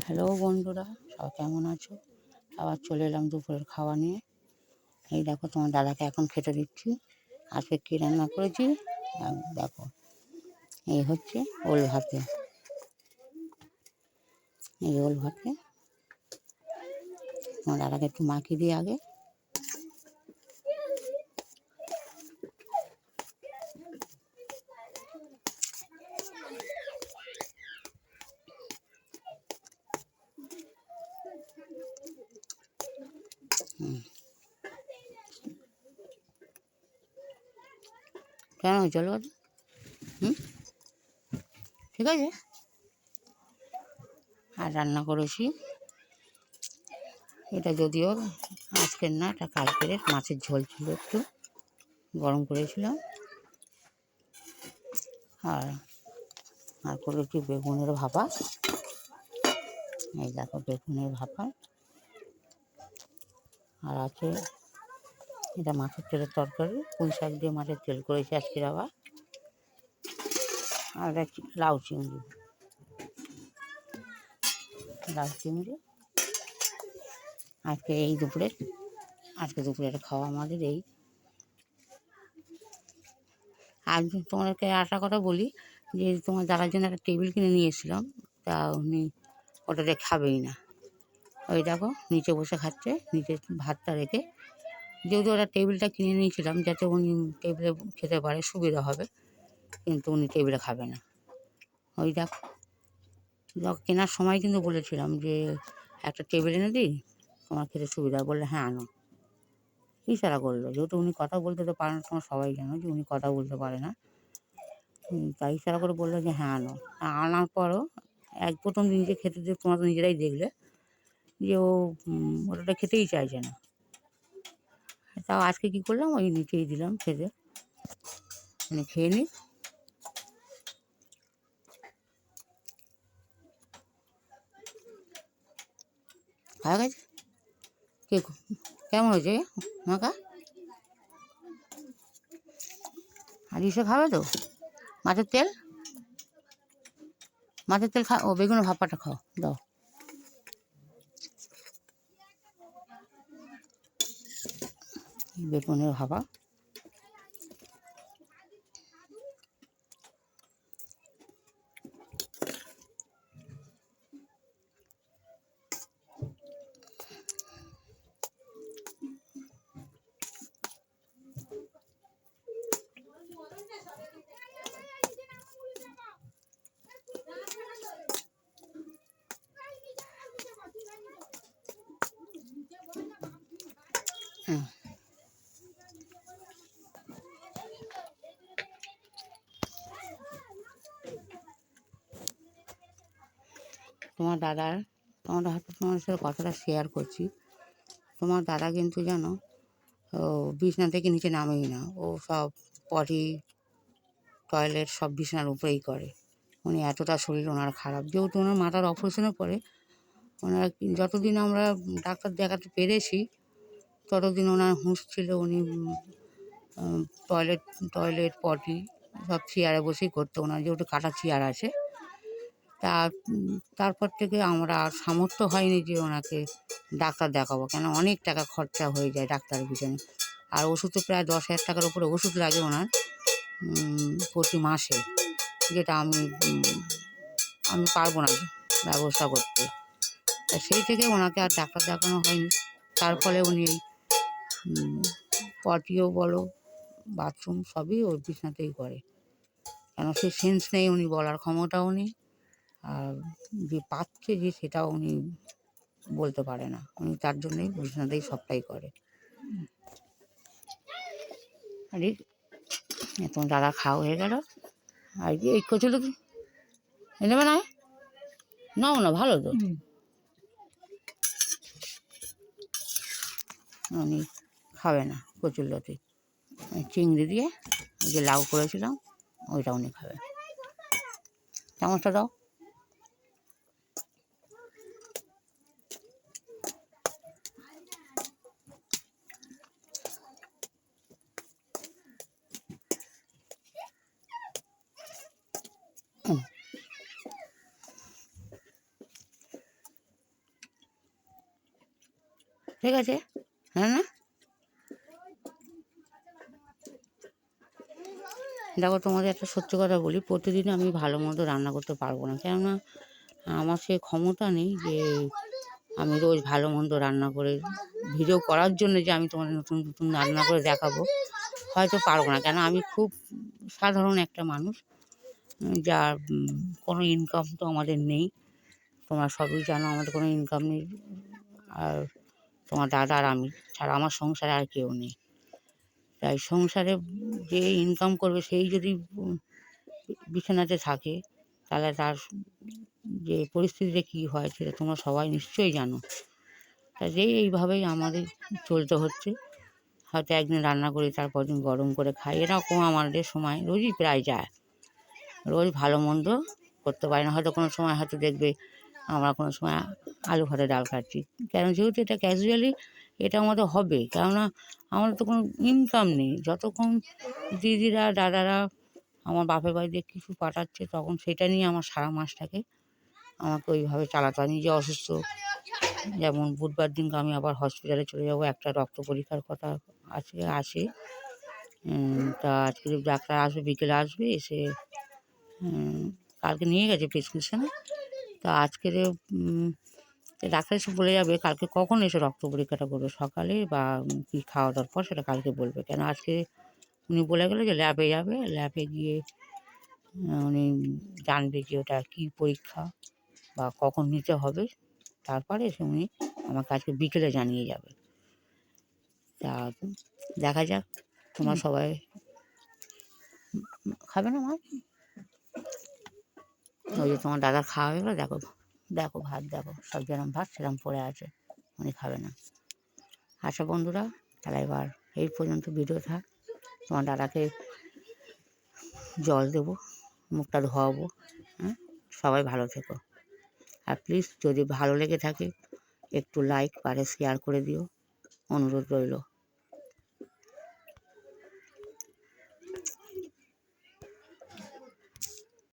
Hello বন্ধুরা, সবাই কেমন আছো? আবার চলে এলাম দুপুরের খাওয়া নিয়ে। এই দেখো, তোমার দাদাকে এখন খেতে দিচ্ছি। আজকে কী রান্না করেছি দেখো। এই হচ্ছে ওল ভাতে। এই ওল ভাতে তোমার দাদাকে একটু মাখিয়ে দিই আগে। কেন চলো ঠিক আছে। আর রান্না করেছি, এটা যদিও আজকের না, এটা কালকের মাছের ঝোল ছিল, একটু গরম করেছিলাম। আর আর করেছি বেগুনের ভাপা। এই দেখো বেগুনের ভাপা। আর আছে এটা মাছের তেলের তরকারি, পুঁই শাক দিয়ে মাছের তেল করেছি আজকের আবার। আর এটা লাউ চিংড়ি। আজকে দুপুরের খাওয়া আমাদের এই। আর তোমাদেরকে একটা কথা বলি, যে তোমার দাদার জন্য একটা টেবিল কিনে নিয়ে এসেছিলাম, তা উনি ওটাতে খাবেই না। ওই দেখো নিচে বসে খাচ্ছে, নিচে ভাতটা রেখে। যেহেতু ওটা টেবিলটা কিনে নিয়েছিলাম যাতে উনি টেবিলে খেতে পারে, সুবিধা হবে, কিন্তু উনি টেবিলে খাবে না। ওই দেখো, কেনার সময় কিন্তু বলেছিলাম যে একটা টেবিল এনে দিই, তোমার খেতে সুবিধা। বললে হ্যাঁ আনো। ইশারা করলো, যেহেতু উনি কথা বলতে তো পারে না, তোমার সবাই জানো যে উনি কথা বলতে পারে না। তাই ইশারা করে বললো যে হ্যাঁ আনো। আনার পরও প্রথম দিন যে খেতে দিয়ে তোমরা তো নিজেরাই দেখলে যে ও ওটা খেতেই চাইছে না। তাও আজকে কী করলাম, ওই নিচেই দিলাম খেতে, মানে খেয়ে নিই। হয়ে গেছে। কে কেমন হয়েছে মাকা? আর ইসে খাবে তো মাছের তেল? ও বেগুনের ভাপাটা খাও, দাও। বেগুনের ভাপা। তোমার সাথে কথাটা শেয়ার করছি। তোমার দাদা কিন্তু জানো, ও বিছানা থেকে নিচে নামেই না। ও সব পটি টয়লেট সব বিছানার উপরেই করে। উনি এতটা শরীর ওনার খারাপ, যেহেতু ওনার মাথার অপারেশনের পরে ওনার যতদিন আমরা ডাক্তার দেখাতে পেরেছি ততদিন ওনার হুঁশ ছিল। উনি টয়লেট পটি সব চেয়ারে বসেই করতো ওনার, যেহেতু কাটা চেয়ার আছে। তারপর থেকে আমরা আর সামর্থ্য হয়নি যে ওনাকে ডাক্তার দেখাবো, কেন অনেক টাকা খরচা হয়ে যায় ডাক্তারের পিছনে। আর ওষুধ তো প্রায় 10,000 টাকার উপরে ওষুধ লাগে ওনার প্রতি মাসে, যেটা আমি পারবো না ব্যবস্থা করতে। তা সেই থেকে ওনাকে আর ডাক্তার দেখানো হয়নি। তার ফলে উনি এই পটিও বলো বাথরুম সবই ওর বিছানাতেই করে। কেন সে সেন্স নেই, উনি বলার ক্ষমতাও নেই। আর যে পাচ্ছে যে সেটাও উনি বলতে পারে না। উনি তার জন্যই বিছানাতেই সবটাই করে। আরে তোমার দাদা খাওয়া হয়ে গেল। আর কি এই কচুলো নেবে না? নাও না, ভালো তো। উনি খাবে না কচুরলতি। চিংড়ি দিয়ে যে লাউ করেছিলাম ওইটা উনি খাবে। চামচটা দাও। ঠিক আছে, হ্যাঁ না? দেখো, তোমাদের একটা সত্যি কথা বলি, প্রতিদিন আমি ভালো মন্দ রান্না করতে পারবো না, কেননা আমার সে ক্ষমতা নেই যে আমি রোজ ভালো মন্দ রান্না করে ভিডিও করার জন্য যে আমি তোমাদের নতুন নতুন রান্না করে দেখাবো, হয়তো পারবো না। কেন আমি খুব সাধারণ একটা মানুষ, যার কোনো ইনকাম তো আমাদের নেই। তোমরা সবই জানো আমাদের কোনো ইনকাম নেই। আর তোমার দাদা আর আমি ছাড়া আমার সংসারে আর কেউ নেই। তাই সংসারে যে ইনকাম করবে সেই যদি বিছানাতে থাকে, তাহলে তার যে পরিস্থিতিটা কী হয় সেটা তোমরা সবাই নিশ্চয়ই জানো। তা যেই এইভাবেই আমাদের চলতে হচ্ছে। হয়তো একদিন রান্না করি, তারপর দিন গরম করে খাই, এরকম আমাদের সময় রোজই প্রায় যায়। রোজ ভালো মন্দ করতে পারি না। হয়তো কোনো সময় হয়তো দেখবে আমরা কোনো সময় আলু ভাতে ডাল খাচ্ছি, কেন যেহেতু এটা ক্যাজুয়ালি এটা আমাদের হবে, কেননা আমাদের তো কোনো ইনকাম নেই। যতক্ষণ দিদিরা দাদারা আমার বাপের বাড়িতে কিছু পাঠাচ্ছে, তখন সেটা নিয়ে আমার সারা মাসটাকে আমাকে ওইভাবে চালাতে হয়। নিজে অসুস্থ, যেমন বুধবার দিনকে আমি আবার হসপিটালে চলে যাব, একটা রক্ত পরীক্ষার কথা আসে। তা আজকে ডাক্তার আসবে, বিকেলে আসবে, এসে কালকে নিয়ে গেছে প্রেসক্রিপশানে। তা আজকে ডাক্তার এসে বলে যাবে কালকে কখন এসে রক্ত পরীক্ষাটা করবে, সকালে বা কী খাওয়া দাওয়ার পর, সেটা কালকে বলবে। কেন আজকে উনি বলে গেলো যে ল্যাবে যাবে, ল্যাবে গিয়ে উনি জানবে যে ওটা কী পরীক্ষা বা কখন নিতে হবে, তারপরে এসে উনি আমাকে আজকে বিকেলে জানিয়ে যাবে। তা দেখা যাক, তোমরা সবাই খাবে না মাছ? ওই যে তোমার দাদা খাওয়া হয়ে গেলো, দেখো দেখো ভাত, দেখো সব যেরকম ভাত সেরকম পড়ে আছে, উনি খাবে না। আচ্ছা বন্ধুরা, তাহলে এবার এই পর্যন্ত ভিডিও থাক। তোমার দাদাকে জল দেবো, মুখটা ধোয়াবো। হ্যাঁ, সবাই ভালো থেকো। আর প্লিজ যদি ভালো লেগে থাকে একটু লাইক আর শেয়ার করে দিও, অনুরোধ রইল।